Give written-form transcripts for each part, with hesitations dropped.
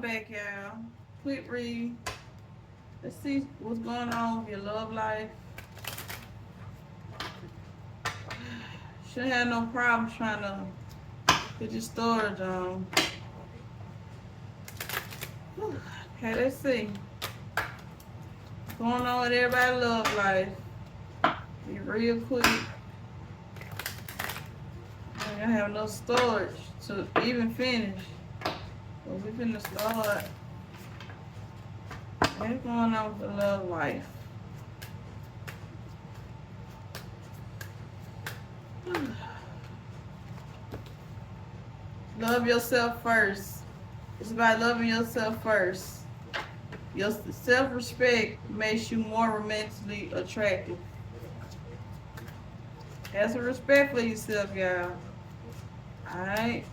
welcome back, y'all. Quick read. Let's see what's going on with your love life. Shouldn't have no problem trying to put your storage on. Okay, let's see. What's going on with everybody's love life? Be real quick. I don't have no storage to even finish. But we finna start. What's going on with the love life? Love yourself first. It's about loving yourself first. Your self-respect makes you more romantically attractive. Have some respect for yourself, y'all. Alright?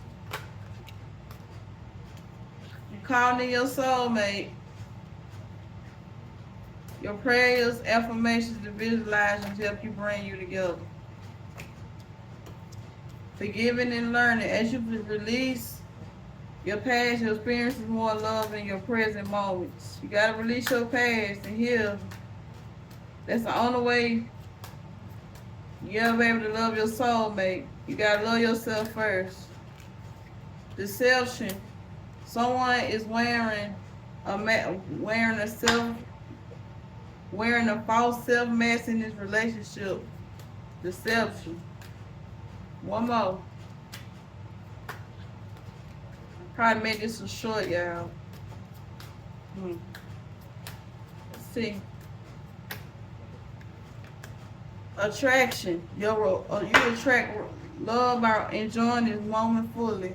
You calling in your soulmate. Your prayers, affirmations, and visualizations help you bring you together. Forgiving and learning. As you release your past, your experiences more love in your present moments. You gotta release your past and heal. That's the only way you'll be able to love your soulmate. You gotta love yourself first. Deception. Someone is wearing a false self mask in this relationship. Deception. One more. Probably made this a short, y'all. Let's see. Attraction. You attract love by enjoying this moment fully.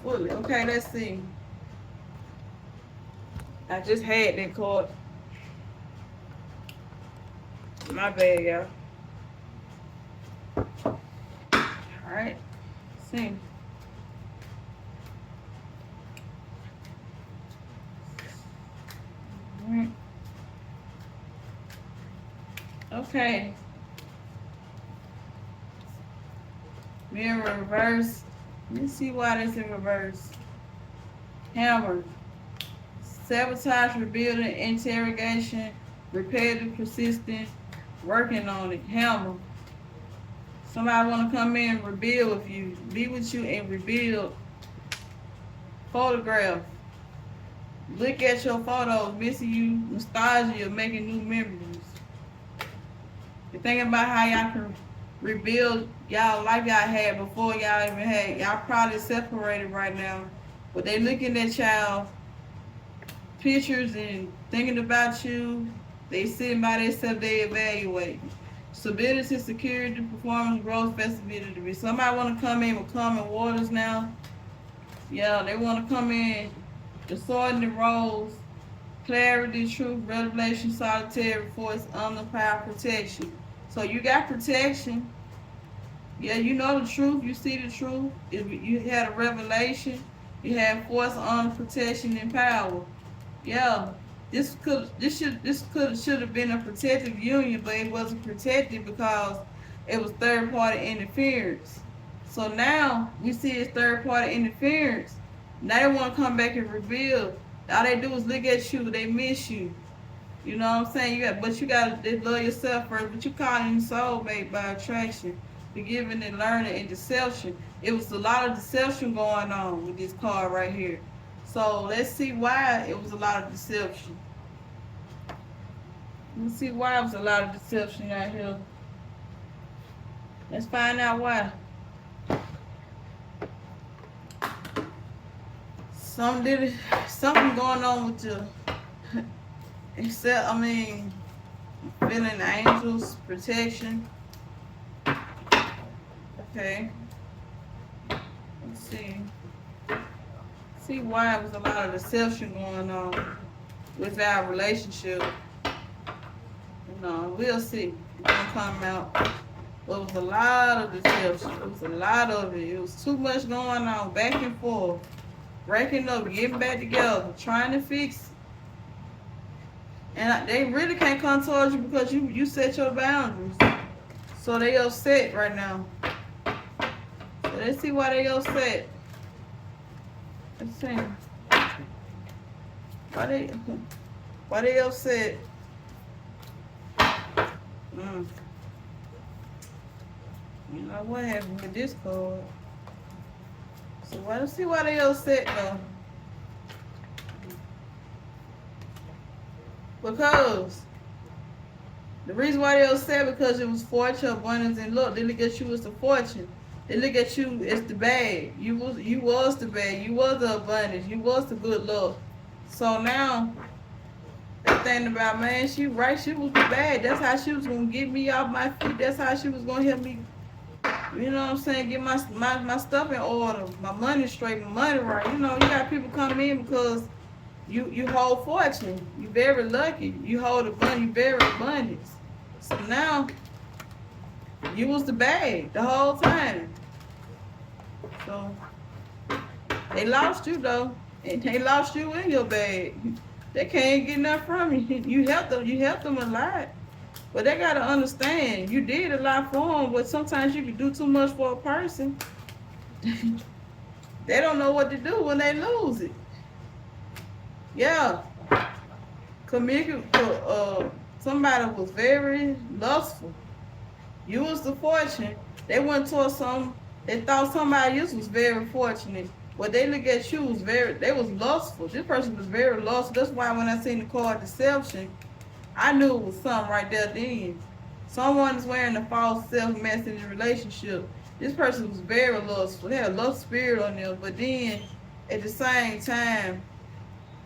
Okay, let's see. I just had that card. My bad, y'all. Alright. See. Alright. Okay. Mirror reverse. Let me see why this in reverse. Hammer. Sabotage, rebuilding, interrogation, repetitive, persistent, working on it. Hammer. Somebody want to come in and rebuild with you, be with you and rebuild. Photograph. Look at your photos, missing you, nostalgia, making new memories. You're thinking about how y'all can rebuild y'all life y'all had before y'all even had. Y'all probably separated right now, but they looking at y'all pictures and thinking about you. They sitting by themselves, they evaluate. Stability, security, performance, growth, flexibility. Somebody want to come in with common waters now. Yeah, they want to come in assorting the roles, clarity, truth, revelation, solitary, force, honor, power, protection. So you got protection. Yeah, you know the truth. You see the truth. You had a revelation. You had force, honor, protection, and power. Yeah. This should have been a protective union, but it wasn't protected because it was third party interference. So now we see it's third party interference. Now they want to come back and rebuild. All they do is look at you. They miss you. You know what I'm saying? You got to love yourself first. But you calling soulmate by attraction, forgiving and learning and deception. It was a lot of deception going on with this card right here. So let's see why it was a lot of deception. Let's see why it was a lot of deception out here. Let's find out why. Something going on with you. Feeling angels, protection. Okay. Let's see. See why it was a lot of deception going on with our relationship. We'll see. It's gonna come out. But it was a lot of deception. It was a lot of it. It was too much going on, back and forth, breaking up, getting back together, trying to fix it. And they really can't come towards you because you set your boundaries. So they upset right now. So let's see why they upset. Let's see. Why they upset? You know what happened with this card? So let's see why they upset though. Because the reason why they upset because it was fortune, abundance, and luck. They look at you as the fortune. They look at you as the bad. You was the bad. You was the abundance. You was the good luck. So now they thinking about, man, she right. She was the bad. That's how she was gonna get me off my feet. That's how she was gonna help me. You know what I'm saying? Get my stuff in order, my money straight, my money right. You know, you got people coming in because you hold fortune. You very lucky. You hold abundance. You very abundance. So now you was the bag the whole time. So they lost you though, and they lost you in your bag. They can't get nothing from you. You helped them. You helped them a lot. But they gotta understand, you did a lot for them, but sometimes you can do too much for a person. They don't know what to do when they lose it. Yeah. Somebody was very lustful. You was the fortune. They went towards they thought somebody else was very fortunate. But they look at you they was lustful. This person was very lustful. That's why when I seen the card deception, I knew it was something right there then. Someone is wearing a false self-message relationship. This person was very lustful. They had a lust spirit on them, but then at the same time,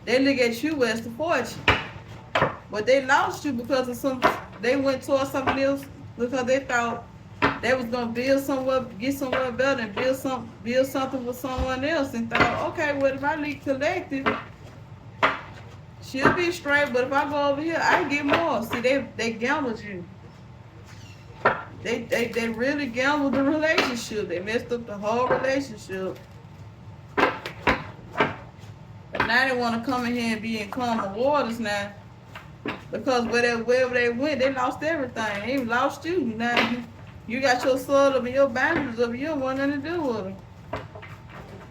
they look at you as the fortune. But they lost you because of they went towards something else because they thought they was gonna build somewhere, get somewhere better, and build something with someone else, and thought, okay, well if I leave collective, she'll be straight, but if I go over here, I get more. See, they gambled you. They really gambled the relationship. They messed up the whole relationship. But now they want to come in here and be in calmer waters now. Because wherever they went, they lost everything. They lost you. Now you got your soul up and your boundaries up. You don't want nothing to do with them.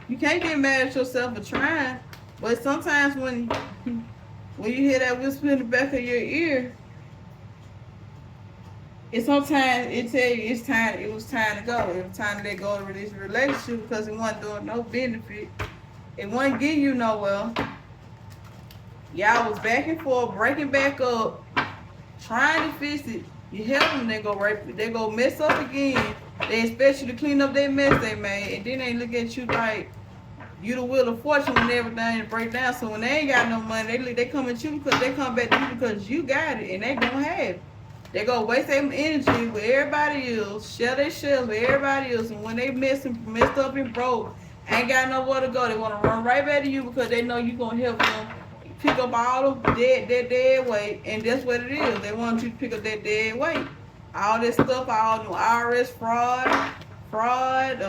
You can't get mad at yourself for trying. But sometimes when you hear that whisper in the back of your ear, sometimes it tell you it was time to go. It was time to let go of this relationship because it wasn't doing no benefit. It wasn't getting you nowhere. Y'all was back and forth, breaking back up, trying to fix it. You help them, they go mess up again. They expect you to clean up their mess they made, and then they look at you like you the wheel of fortune when everything break down. So when they ain't got no money, they come at you because they come back to you because you got it, and they gonna have it. They gonna waste their energy with everybody else, share their shells with everybody else, and when they messed up and broke, ain't got nowhere to go, they wanna run right back to you because they know you gonna help them pick up all of that dead weight, and that's what it is. They want you to pick up that dead weight. All this stuff, all the IRS fraud,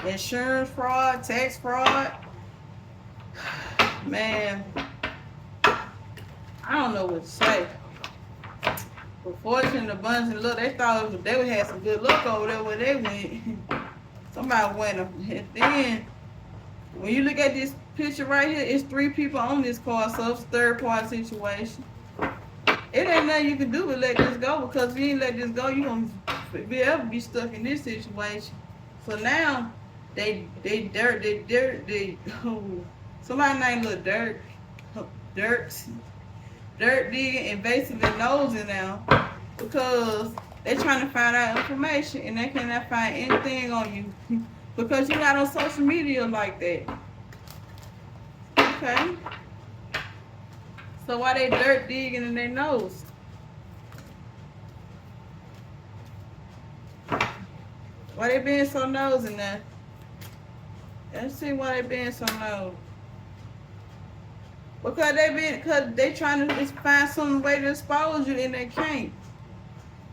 insurance fraud, tax fraud. Man, I don't know what to say. But fortune, abundance, and luck, they thought they would have some good luck over there where they went. Somebody went up. And then, when you look at this picture right here, it's 3 people on this card, so it's a third-party situation. It ain't nothing you can do but let this go, because if you ain't let this go, you're going to be stuck in this situation. So now, somebody named Lil Dirt digging and basically nosing now because they're trying to find out information and they cannot find anything on you because you're not on social media like that. Okay? So why they dirt digging in their nose? Why they being so nosy now? Let's see why they being so nosy. Because they trying to find some way to expose you and they can't.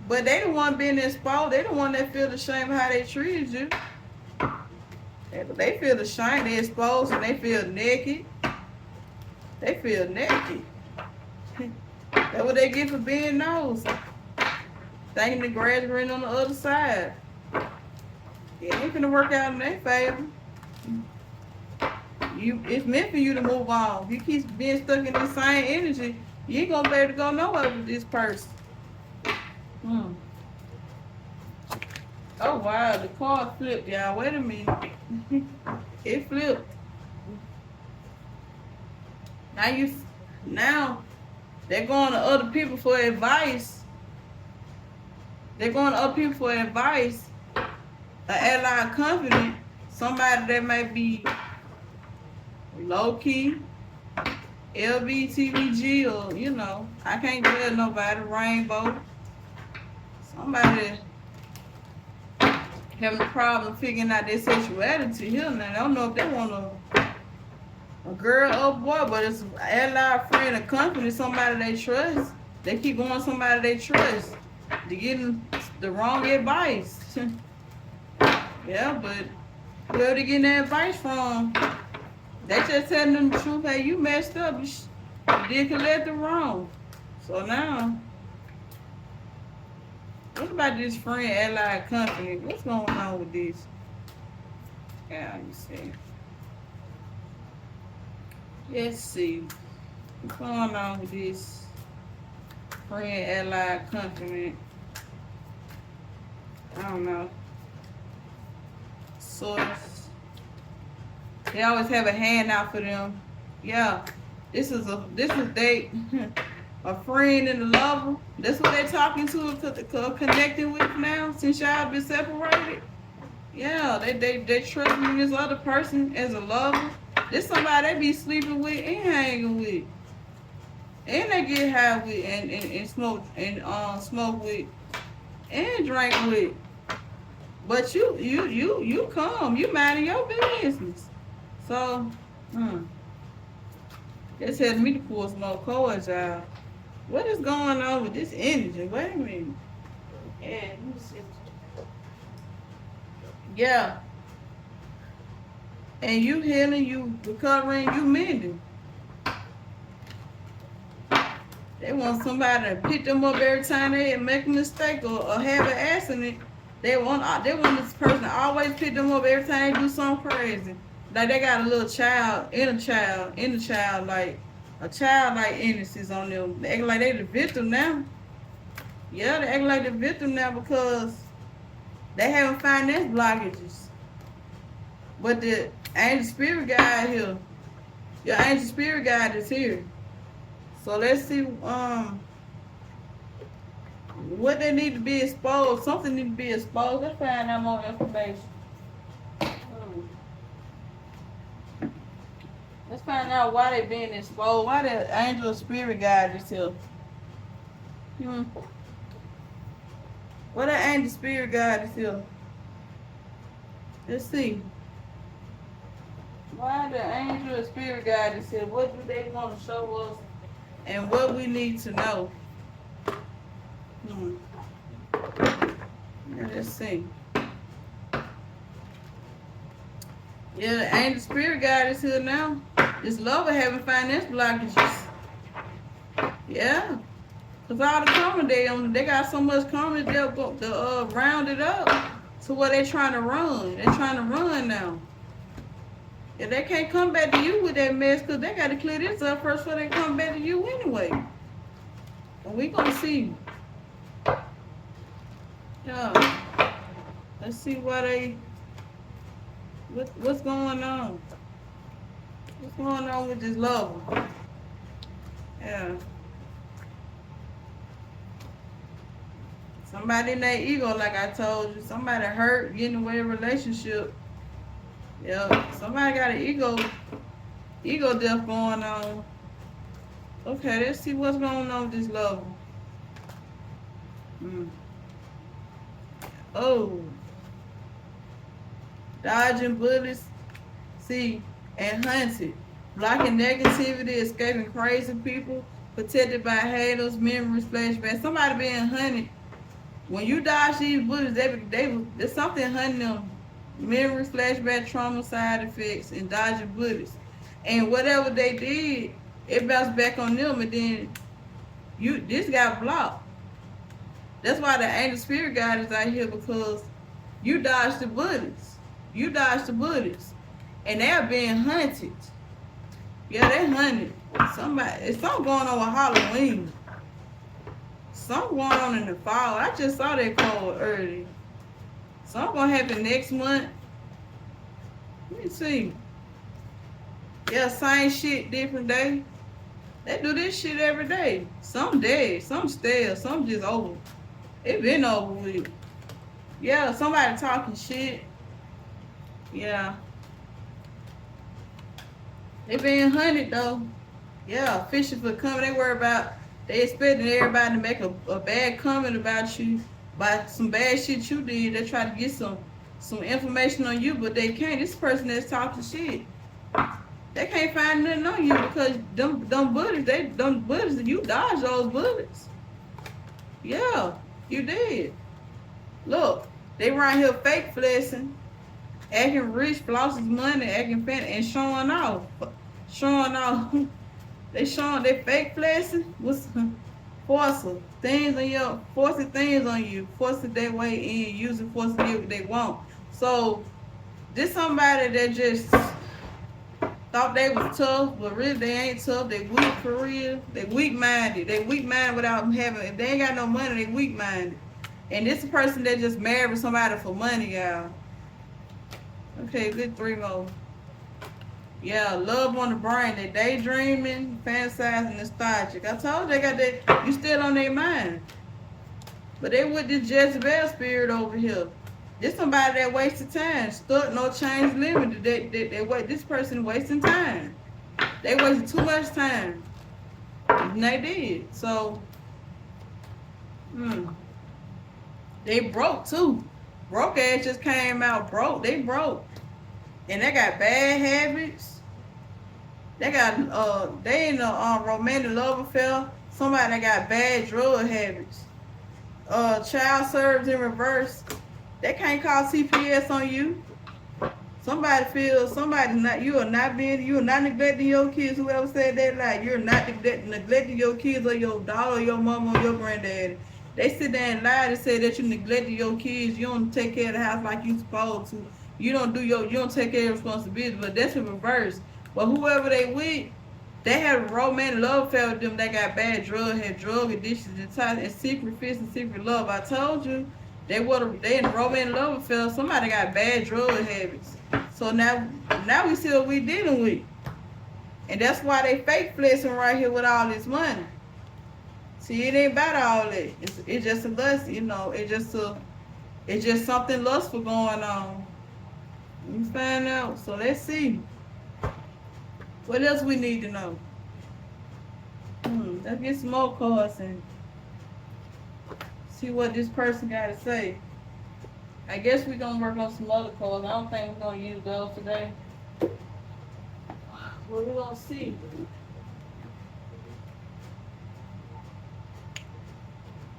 But they the one being exposed. They the one that feel the shame of how they treated you. They feel the shame. They exposed and they feel naked. They feel naked. That's what they get for being nosy. Thinking the grass green on the other side. It ain't gonna work out in their favor. it's meant for you to move on. If you keep being stuck in this same energy, you ain't gonna be able to go nowhere with this person. Oh wow, the card flipped, y'all. Wait a minute. It flipped. Now they're going to other people for advice. They're going to other people for advice. An ally confident, somebody that might be low key, LBTVG, or I can't tell nobody, rainbow. Somebody having a problem figuring out their sexuality here. Now I don't know if they want a girl or boy, but it's an ally, friend, a company, somebody they trust. They keep going somebody they trust. They're getting the wrong advice. Yeah, but whoever they getting that advice from, they just telling them the truth. Hey, you messed up. You did collect the wrong. So now, what about this friend, ally, company? What's going on with this? Yeah, you see. Let's see. What's going on with this friend, ally, company? I don't know. Source. They always have a handout for them. Yeah. This is they a friend and a lover. That's what they're talking to, connecting with now since y'all been separated. Yeah, they trusting this other person as a lover. This somebody they be sleeping with and hanging with. And they get high with and smoke with and drink with. But you come, you minding your business. So, it's telling me to pull some more cards out. What is going on with this energy? Wait a minute. Yeah, let me see. Yeah. And you healing, you recovering, you mending. They want somebody to pick them up every time they make a mistake or have an accident. They want this person to always pick them up every time they do something crazy. Like they got a little child, like a childlike innocence on them. They act like they the victim now. Yeah, they act like the victim now because they having finance blockages. But the angel spirit guide here, your angel spirit guide is here. So let's see what they need to be exposed. Something need to be exposed. Let's find out more information. Let's find out why they being exposed. Why the angel spirit guide is here. What the angel spirit guide is here. Let's see. Why the angel spirit guide is here. What do they want to show us? And what we need to know. Let's see. Yeah, the angel spirit guide is here now. This lover having finance blockages. Yeah. Because all the karma they got so much karma they'll go to round it up to where they trying to run. They're trying to run now. If they can't come back to you with that mess, because they got to clear this up first before they come back to you anyway. And we going to see. Yeah. Let's see why what's going on. What's going on with this lover? Yeah. Somebody in their ego, like I told you. Somebody hurt, getting away a relationship. Yeah, somebody got an ego death going on. Okay, let's see what's going on with this lover. Oh. Dodging bullets, see, and hunted. Blocking negativity, escaping crazy people, protected by haters, memories, flashbacks. Somebody being hunted. When you dodge these bullets, there's something hunting them. Memories, flashback, trauma, side effects, and dodging bullets. And whatever they did, it bounced back on them, and then this got blocked. That's why the angel spirit guide is out here, because you dodged the bullets. You dodged the bullets. And they're being hunted. Yeah, they hunted. It's something going on with Halloween. Something going on in the fall. I just saw that call early. Something gonna happen next month. Let me see. Yeah, same shit, different day. They do this shit every day. Some dead, some still, some just over. It been over with. Yeah, somebody talking shit. Yeah. They being hunted though. Yeah, fishing for coming. They worry about, they expecting everybody to make a bad comment about you, about some bad shit you did. They try to get some information on you, but they can't. This person that's talking shit, they can't find nothing on you because them bullets, you dodged those bullets. Yeah, you did. Look, they around here fake flexing, acting rich, flossing money, acting fat, and showing off. They showing they fake flexing. What's forcing things on you, forcing their way in, using force to get what they want. So this somebody that just thought they was tough, but really they ain't tough. They weak for real. They weak minded. They weak minded without having. If they ain't got no money, they weak minded. And this is a person that just married somebody for money, y'all. Okay, good 3 more. Yeah, love on the brain. They daydreaming, fantasizing, nostalgic. I told you they got that. You still on their mind. But they with this Jezebel spirit over here. This somebody that wasted time. Stuck, no change, limited. This person wasting time. They wasted too much time. And they did. So, they broke too. Broke ass just came out broke. They broke. And they got bad habits. They got they in a romantic love affair. Somebody that got bad drug habits. Child serves in reverse. They can't call CPS on you. You are not neglecting your kids. Whoever said that, like, you're not neglecting your kids or your daughter or your mama or your granddaddy. They sit there and lie and say that you neglecting your kids. You don't take care of the house like you supposed to. You don't take care of responsibility. But that's in reverse. But whoever they with, they have a romantic love affair with them. They got bad drug addictions and secret fist and secret love. I told you, they in a romantic love affair. Somebody got bad drug habits. So now we see what we dealing with. And that's why they fake flexing right here with all this money. See, it ain't about all that. It's just a lust, it's just something lustful going on. You find out. So let's see. What else we need to know? Let's get some more cards and see what this person got to say. I guess we're going to work on some other cards. I don't think we're going to use those today. What we going to see?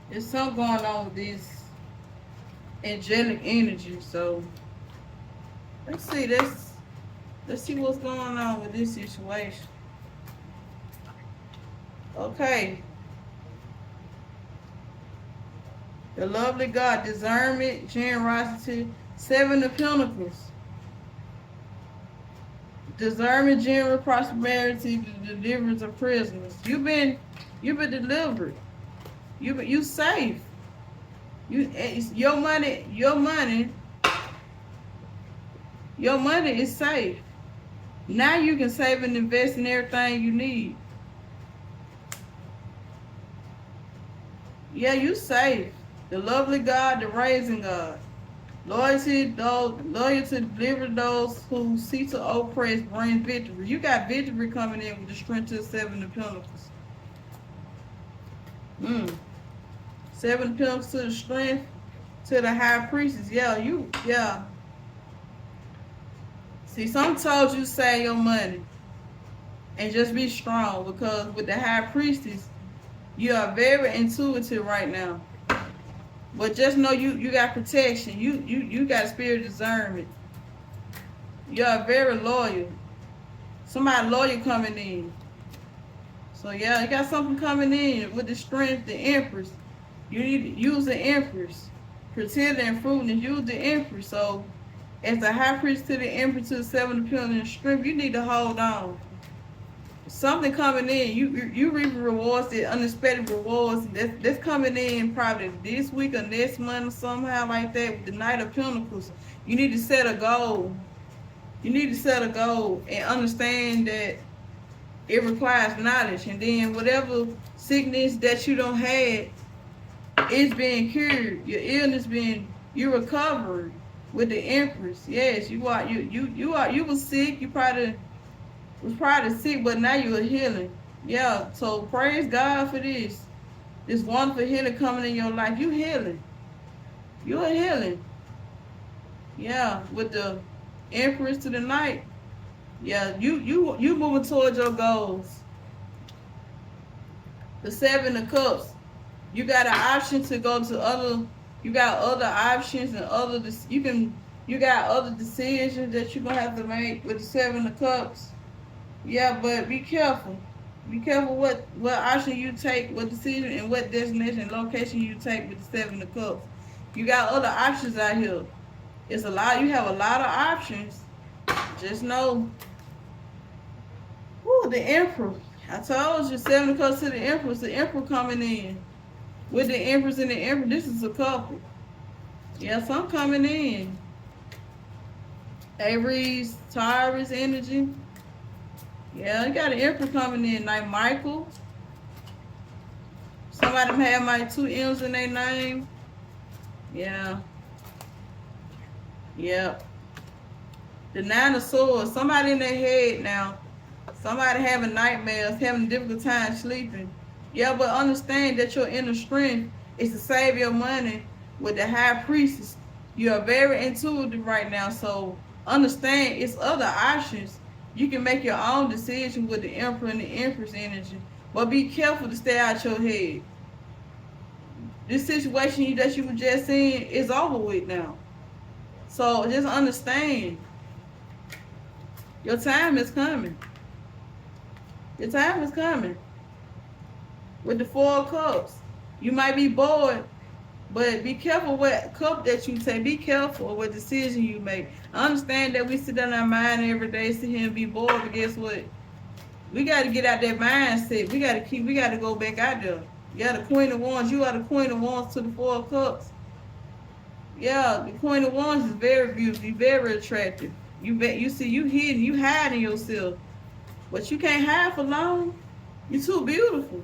There's something going on with this angelic energy. So let's see this. Let's see what's going on with this situation. Okay. The lovely God, discernment, generosity, 7 of Pentacles. Discernment, general prosperity, the deliverance of prisoners. You've been delivered. You safe. Your money is safe. Now you can save and invest in everything you need. Yeah, you safe. The lovely God, the raising God. Loyalty to deliver those who seek to oppress brings victory. You got victory coming in with the strength to the 7 of Pentacles. 7 of Pentacles to the strength to the high priestess. Yeah. See, some told you save your money and just be strong, because with the high priestess, you are very intuitive right now. But just know you got protection. You got spirit discernment. You are very loyal. Somebody loyal coming in. So yeah, you got something coming in with the strength, the Empress. You need to use the Empress. Fertility and fruitfulness, use the Empress. So as the high priest to the Empress to the 7 of Pentacles and strength, you need to hold on. something coming in. You reap rewards, the unexpected rewards that's coming in probably this week or next month or somehow like that with the Knight of Pentacles. You need to set a goal. You need to set a goal and understand that it requires knowledge, and then whatever sickness that you don't have is being cured. Your illness you recovered with the Empress. Yes, you were sick. You was probably sick, but now you are healing. Yeah, so praise God for this. This wonderful healing coming in your life. You healing. You are healing. Yeah, with the Empress to the Knight. Yeah, you moving towards your goals. The Seven of Cups. You got an option to go to other. You got other options and you got other decisions that you're gonna have to make with the Seven of Cups. Yeah, but be careful. Be careful what option you take, what decision and what destination and location you take with the Seven of Cups. You got other options out here. It's a lot. You have a lot of options. Just know. Ooh, the Emperor. I told you, Seven of Cups to the Empress. The Emperor coming in. With the Empress and the Emperor, this is a couple. Yeah, some coming in. Aries, Taurus energy. Yeah, you got an Emperor coming in, like Michael. Somebody have my 2 M's in their name. Yeah. Yep. The Nine of Swords. Somebody in their head now. Somebody having nightmares, having a difficult time sleeping. Yeah, but understand that your inner strength is to save your money with the High Priestess. You are very intuitive right now, so understand it's other options. You can make your own decision with the Emperor and the Empress energy, but be careful to stay out your head. This situation that you were just in is over with now. So just understand, your time is coming. Your time is coming. With the 4 of Cups, you might be bored, but be careful what cup that you take. Be careful what decision you make. I understand that we sit on our mind every day, sit here and be bored, but guess what? We got to get out that mindset. We got to go back out there. Yeah, the Queen of Wands. You are the Queen of Wands to the 4 of Cups. Yeah, the Queen of Wands is very beautiful, very attractive. You see, you hidden, you hiding yourself, but you can't hide for long. You're too beautiful.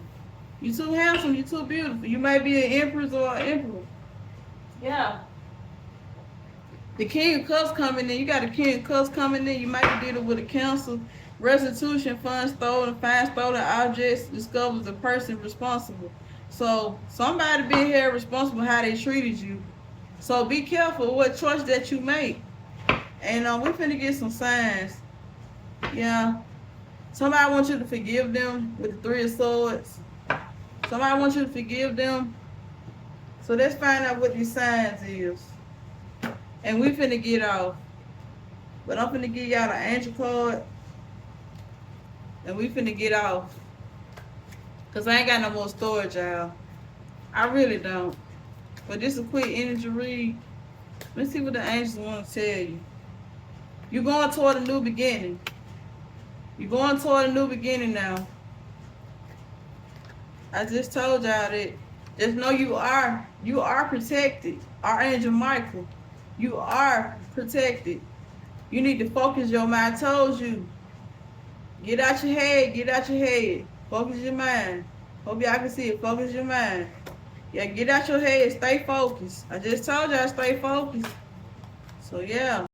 You're too handsome. You're too beautiful. You might be an Empress or an Emperor. Yeah. The King of Cups coming in. You got a King of Cups coming in. You might be dealing with a council, restitution, funds stolen, find stolen objects, discovers the person responsible. So somebody being held responsible how they treated you. So be careful what choice that you make. And we finna get some signs. Yeah. Somebody wants you to forgive them with the 3 of Swords. Somebody wants you to forgive them. So let's find out what these signs is. And we finna get off. But I'm finna give y'all the angel card. And we finna get off. Because I ain't got no more storage, y'all. I really don't. But this is a quick energy read. Let's see what the angels want to tell you. You're going toward a new beginning. You're going toward a new beginning now. I just told y'all that. Just know you are protected. Archangel Michael, you are protected. You need to focus your mind. I told you. Get out your head. Get out your head. Focus your mind. Hope y'all can see it. Focus your mind. Yeah, get out your head. Stay focused. I just told y'all stay focused. So yeah.